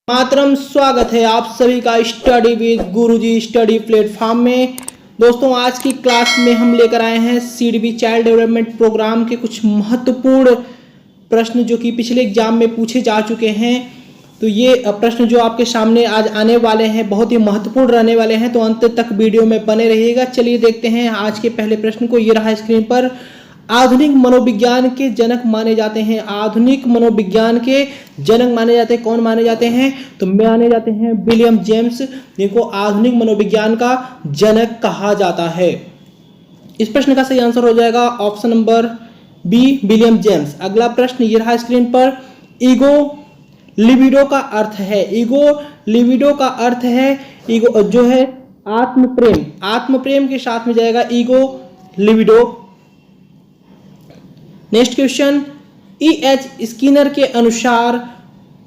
मातरम। स्वागत है आप सभी का study with Guruji study platform में। दोस्तों, आज की क्लास में हम लेकर आए हैं सीडीबी चाइल्ड डेवलपमेंट प्रोग्राम के कुछ महत्वपूर्ण प्रश्न जो कि पिछले एग्जाम में पूछे जा चुके हैं। तो ये प्रश्न जो आपके सामने आज आने वाले हैं बहुत ही महत्वपूर्ण रहने वाले हैं, तो अंत तक वीडियो में बने रहिएगा। चलिए देखते हैं आज के पहले प्रश्न को। ये रहा स्क्रीन पर। आधुनिक मनोविज्ञान के जनक माने जाते हैं। आधुनिक मनोविज्ञान के जनक माने जाते हैं। कौन माने जाते हैं? तो माने जाते हैं विलियम जेम्स, जिनको आधुनिक मनोविज्ञान का जनक कहा जाता है। इस प्रश्न का सही आंसर हो जाएगा option number B, William James. अगला प्रश्न ये रहा स्क्रीन पर। ईगो लिबिडो का अर्थ है। ईगो लिबिडो का अर्थ है ईगो जो है आत्म प्रेम। आत्म प्रेम के साथ में जाएगा ego libido. Next question. E.H. Skinner के अनुसार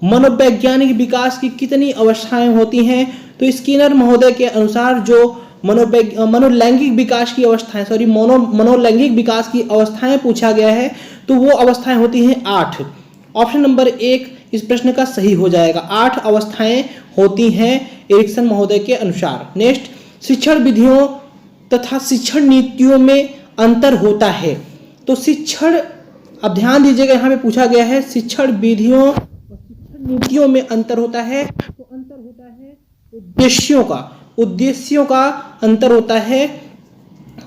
मनोवैज्ञानिक विकास की कितनी अवस्थाएं होती हैं? तो स्किनर महोदय के अनुसार जो मनोलैंगिक विकास की अवस्थाएं मनोलैंगिक विकास की अवस्थाएं पूछा गया है, तो वो अवस्थाएं होती हैं 8। ऑप्शन नंबर 1 इस प्रश्न का सही हो जाएगा। 8 अवस्थाएं होती हैं एरिक्सन महोदय के अनुसार। नेक्स्ट, शिक्षण विधियों तथा शिक्षण नीतियों में अंतर होता है। तो शिक्षण, अब ध्यान दीजिएगा, यहाँ पे पूछा गया है शिक्षण विधियों और शिक्षण नीतियों में अंतर होता है। तो अंतर होता है उद्देश्यों का अंतर होता है।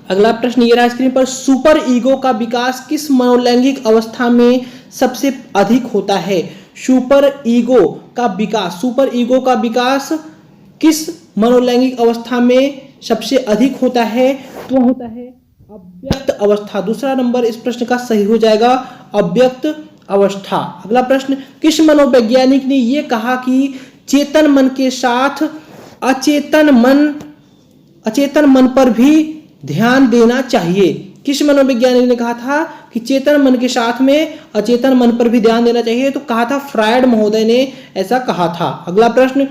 अगला प्रश्न ये रहा स्क्रीन पर। सुपर ईगो का विकास किस मनोलैंगिक अवस्था में सबसे अधिक होता है? सुपर ईगो का विकास किस मनोलैंगिक अवस्था में सबसे अधिक होता है? तो होता है अव्यक्त अवस्था। दूसरा नंबर इस प्रश्न का सही हो जाएगा, अव्यक्त अवस्था। अगला प्रश्न। किस मनोवैज्ञानिक ने यह कहा कि चेतन मन के साथ अचेतन मन पर भी ध्यान देना चाहिए? किस मनोवैज्ञानिक ने कहा था कि चेतन मन के साथ में अचेतन मन पर भी ध्यान देना चाहिए? तो कहा था फ्रायड महोदय ने ऐसा कहा था। अगला प्रश्न।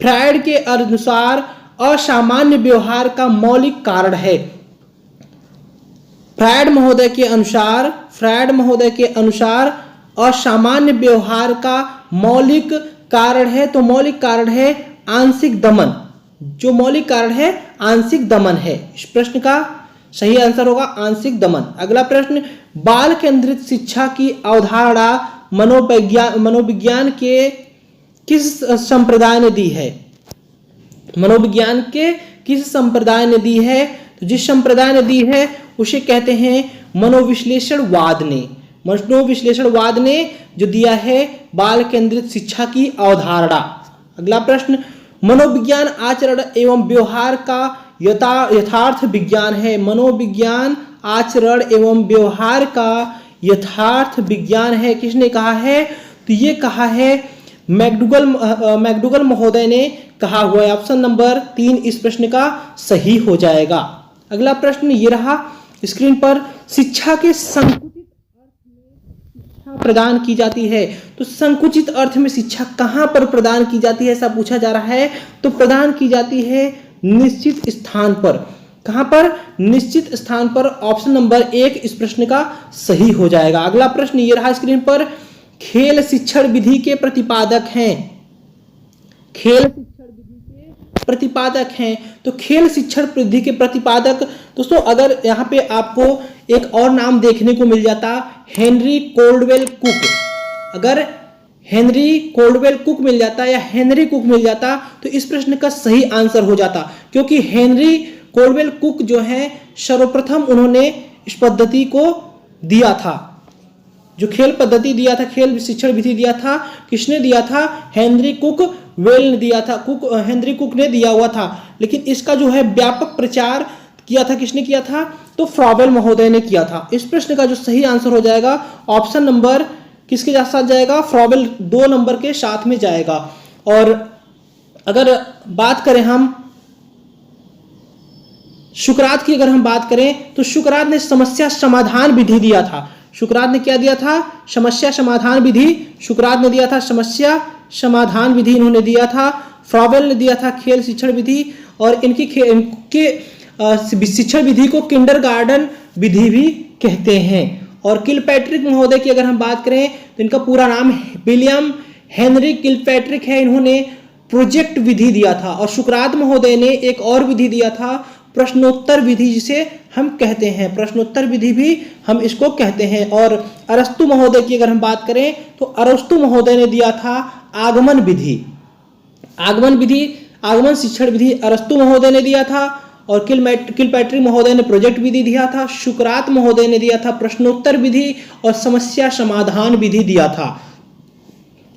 फ्रायड के अनुसार असामान्य व्यवहार का मौलिक कारण है। फ्रायड महोदय के अनुसार असामान्य व्यवहार का मौलिक कारण है। तो मौलिक कारण है आंशिक दमन। जो मौलिक कारण है आंशिक दमन है। इस प्रश्न का सही आंसर होगा आंशिक दमन। अगला प्रश्न। बाल केंद्रित शिक्षा की अवधारणा मनोविज्ञान के किस संप्रदाय ने दी है? मनोविज्ञान के किस संप्रदाय ने दी है? तो जिस संप्रदाय ने दी है उसे कहते हैं मनोविश्लेषणवाद ने। मनोविश्लेषणवाद ने जो दिया है बाल केंद्रित शिक्षा की अवधारणा। अगला प्रश्न। मनोविज्ञान आचरण एवं व्यवहार का यथार्थ विज्ञान है। मनोविज्ञान आचरण एवं व्यवहार का यथार्थ विज्ञान है। किसने कहा है? तो ये कहा है मैकडूगल महोदय ने कहा हुआ है। ऑप्शन नंबर 3 इस प्रश्न का सही हो जाएगा। अगला प्रश्न ये रहा स्क्रीन पर। शिक्षा के संकुचित अर्थ में शिक्षा प्रदान की जाती है। तो संकुचित अर्थ में शिक्षा कहां पर प्रदान की जाती है ऐसा पूछा जा रहा है। तो प्रदान की जाती है निश्चित स्थान पर। कहां पर? निश्चित स्थान पर। ऑप्शन नंबर 1 इस प्रश्न का सही हो जाएगा। अगला प्रश्न ये रहा स्क्रीन पर। खेल शिक्षण विधि के प्रतिपादक हैं। खेल शिक्षण विधि के प्रतिपादक हैं। तो खेल शिक्षण विधि के प्रतिपादक, दोस्तों अगर यहाँ पे आपको एक और नाम देखने को मिल जाता, हेनरी कोल्डवेल कुक। अगर हेनरी कोल्डवेल कुक मिल जाता या हेनरी कुक मिल जाता तो इस प्रश्न का सही आंसर हो जाता, क्योंकि हेनरी कोल्डवेल कुक जो है सर्वप्रथम उन्होंने इस पद्धति को दिया था। जो खेल पद्धति दिया था, खेल शिक्षण विधि दिया था, किसने दिया था? हेनरी कुक वेल ने दिया था। हेनरी कुक ने दिया हुआ था। लेकिन इसका जो है व्यापक प्रचार किया था, किसने किया था? तो फ्रॉबेल महोदय ने किया था। इस प्रश्न का जो सही आंसर हो जाएगा ऑप्शन नंबर किसके साथ जाएगा? फ्रॉबेल 2 नंबर के साथ में जाएगा। और अगर बात करें हम सुकरात की, अगर हम बात करें तो सुकरात ने समस्या समाधान विधि दिया था। सुकरात ने क्या दिया था? समस्या समाधान विधि सुकरात ने दिया था। समस्या समाधान विधि इन्होंने दिया था। फ्रॉबेल ने दिया था खेल शिक्षण विधि। और इनके शिक्षण विधि को किंडरगार्टन विधि भी कहते हैं। और किलपैट्रिक महोदय की अगर हम बात करें तो इनका पूरा नाम विलियम हेनरी किलपैट्रिक है, इन्होंने प्रोजेक्ट विधि दिया था। और सुकरात महोदय ने एक और विधि दिया था, प्रश्नोत्तर विधि, जिसे हम कहते हैं प्रश्नोत्तर विधि भी हम इसको कहते हैं। और अरस्तु महोदय की अगर हम बात करें तो अरस्तु महोदय ने दिया था आगमन विधि। आगमन शिक्षण विधि अरस्तु महोदय ने दिया था। और किलपैट्रिक महोदय ने प्रोजेक्ट विधि दिया था। सुकरात महोदय ने दिया था प्रश्नोत्तर विधि और समस्या समाधान विधि दिया था।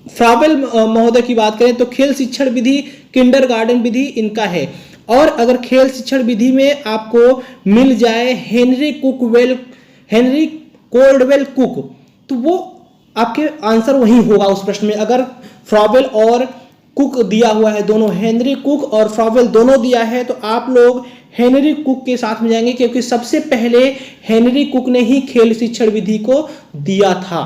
फ्राबेल महोदय की बात करें तो खेल शिक्षण विधि, किंडरगार्टन विधि इनका है। और अगर खेल शिक्षण विधि में आपको मिल जाए हेनरी कोल्डवेल कुक, तो वो आपके आंसर वही होगा उस प्रश्न में। अगर फ्राबेल और कुक दिया हुआ है, दोनों हेनरी कुक और फ्राबेल दोनों दिया है, तो आप लोग हेनरी कुक के साथ में जाएंगे, क्योंकि सबसे पहले हेनरी कुक ने ही खेल शिक्षण विधि को दिया था।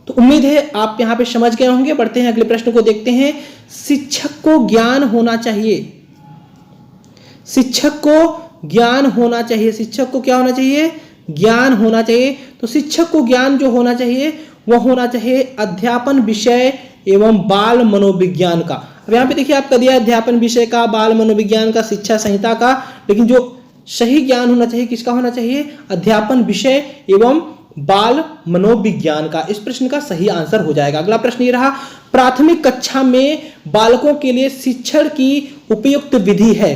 तो उम्मीद है आप यहां पे समझ गए होंगे। बढ़ते हैं अगले प्रश्न को देखते हैं। शिक्षक को ज्ञान होना चाहिए। शिक्षक को ज्ञान होना चाहिए। शिक्षक को क्या होना चाहिए? ज्ञान होना चाहिए। तो शिक्षक को ज्ञान जो होना चाहिए वह होना चाहिए अध्यापन विषय एवं बाल मनोविज्ञान का। अब यहाँ पे देखिए आपका दिया अध्यापन विषय का, बाल मनोविज्ञान का, शिक्षा संहिता का, लेकिन जो सही ज्ञान होना चाहिए किसका होना चाहिए? अध्यापन विषय एवं बाल मनोविज्ञान का। इस प्रश्न का सही आंसर हो जाएगा। अगला प्रश्न ये रहा, प्राथमिक कक्षा में बालकों के लिए शिक्षण की उपयुक्त विधि है।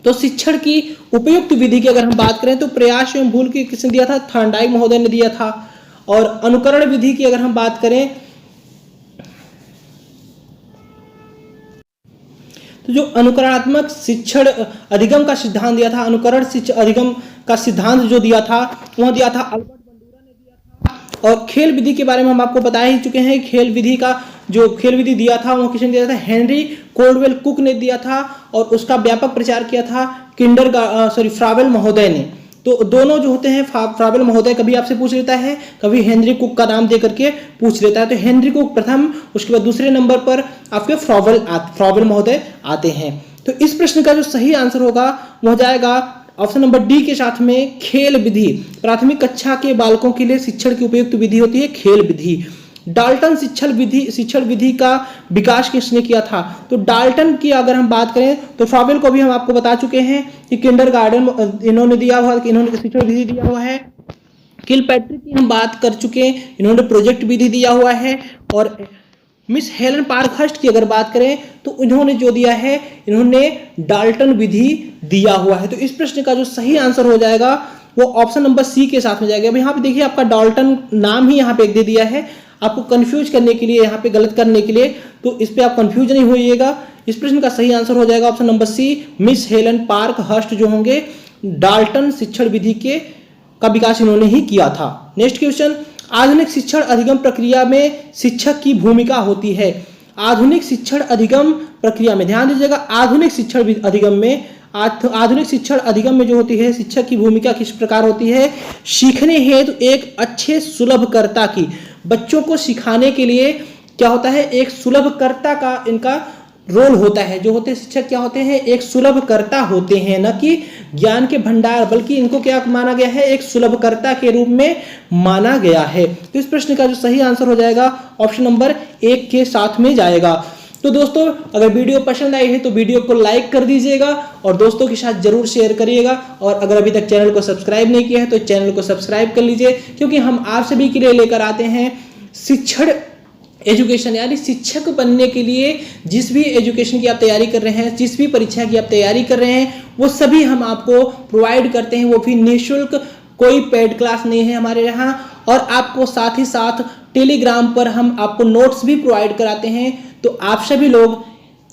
तो शिक्षण की उपयुक्त विधि की अगर हम बात करें तो प्रयास एवं भूल की किसने दिया था? थॉर्नडाइक महोदय ने दिया था। और अनुकरण विधि की अगर हम बात करें तो जो अनुकरणात्मक शिक्षण अधिगम का सिद्धांत दिया था, अनुकरण शिक्षण अधिगम का सिद्धांत जो दिया था वह दिया था अल्बर्ट बंडूरा ने दिया था। और खेल विधि के बारे में हम आपको बता ही चुके हैं। खेल विधि का जो खेल विधि दिया था वह किसने दिया था? हेनरी कोल्डवेल कुक ने दिया था। और उसका व्यापक प्रचार किया था फ्राबेल महोदय ने। तो दोनों जो होते हैं, फ्राबेल महोदय कभी आपसे पूछ लेता है, कभी हेनरी कुक का नाम दे करके पूछ लेता है। तो हेनरी कुक प्रथम, उसके बाद दूसरे नंबर पर आपके फ्राबेल महोदय आते हैं। तो इस प्रश्न का जो सही आंसर होगा वह जाएगा ऑप्शन नंबर डी के साथ में, खेल विधि। प्राथमिक कक्षा के बालकों के लिए शिक्षण की उपयुक्त विधि होती है खेल विधि। डाल्टन शिक्षण विधि का विकास किसने किया था? तो डाल्टन की अगर हम बात करें तो फ्राबेल को भी हम आपको बता चुके हैं कि किंडरगार्टन इन्होंने दिया हुआ, इन्होंने शिक्षण विधि दिया हुआ है। किलपैट्रिक की हम बात कर चुके हैं, इन्होंने प्रोजेक्ट विधि दिया हुआ है। और मिस हेलन पार्कहर्स्ट की अगर बात करें तो इन्होंने जो दिया है, इन्होंने डाल्टन विधि दिया हुआ है। तो इस प्रश्न का जो सही आंसर हो जाएगा वो ऑप्शन नंबर सी के साथ में जाएगा। अब यहाँ पे देखिए आपका डाल्टन नाम ही यहाँ पे दे दिया है आपको कंफ्यूज करने के लिए, यहाँ पे गलत करने के लिए, तो इस पे आप कंफ्यूज नहीं होइएगा। इस प्रश्न का सही आंसर हो जाएगा option number C, Miss Helen Parkhurst जो होंगे डाल्टन शिक्षण विधि का विकास इन्होंने ही किया था। नेक्स्ट क्वेश्चन, आधुनिक शिक्षण अधिगम प्रक्रिया में शिक्षक की भूमिका होती है। आधुनिक शिक्षण अधिगम प्रक्रिया में ध्यान दीजिएगा, आधुनिक शिक्षण अधिगम में जो होती है शिक्षक की भूमिका किस प्रकार होती है? सीखने हेतु एक अच्छे सुलभकर्ता की, बच्चों को सिखाने के लिए क्या होता है? एक सुलभकर्ता का इनका रोल होता है। जो होते हैं शिक्षक क्या होते हैं? एक सुलभकर्ता होते हैं, न कि ज्ञान के भंडार, बल्कि इनको क्या माना गया है? एक सुलभकर्ता के रूप में माना गया है। तो इस प्रश्न का जो सही आंसर हो जाएगा ऑप्शन नंबर 1 के साथ में जाएगा। तो दोस्तों अगर वीडियो पसंद आई है तो वीडियो को लाइक कर दीजिएगा और दोस्तों के साथ जरूर शेयर करिएगा। और अगर अभी तक चैनल को सब्सक्राइब नहीं किया है तो चैनल को सब्सक्राइब कर लीजिए, क्योंकि हम आप सभी के लिए लेकर आते हैं शिक्षण एजुकेशन, यानी शिक्षक बनने के लिए जिस भी एजुकेशन की आप तैयारी कर रहे हैं, जिस भी परीक्षा की आप तैयारी कर रहे हैं, वो सभी हम आपको प्रोवाइड करते हैं, वो भी निःशुल्क, कोई पेड क्लास नहीं है हमारे यहाँ। और आपको साथ ही साथ टेलीग्राम पर हम आपको नोट्स भी प्रोवाइड कराते हैं। तो आप सभी लोग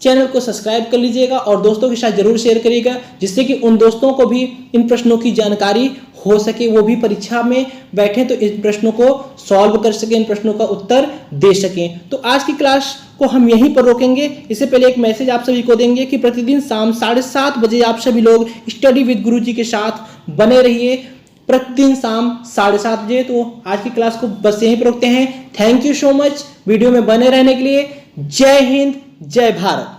चैनल को सब्सक्राइब कर लीजिएगा और दोस्तों के साथ जरूर शेयर करिएगा, जिससे कि उन दोस्तों को भी इन प्रश्नों की जानकारी हो सके, वो भी परीक्षा में बैठे तो इन प्रश्नों को सॉल्व कर सके, इन प्रश्नों का उत्तर दे सकें। तो आज की क्लास को हम यहीं पर रोकेंगे। इससे पहले एक मैसेज आप सभी को देंगे कि प्रतिदिन शाम 7:30 बजे आप सभी लोग स्टडी विद गुरुजी के साथ बने रहिए, प्रतिदिन शाम 7:30 बजे। तो आज की क्लास को बस यहीं पर रोकते हैं। Thank you so much video में बने रहने के लिए। जय हिंद, जय भारत।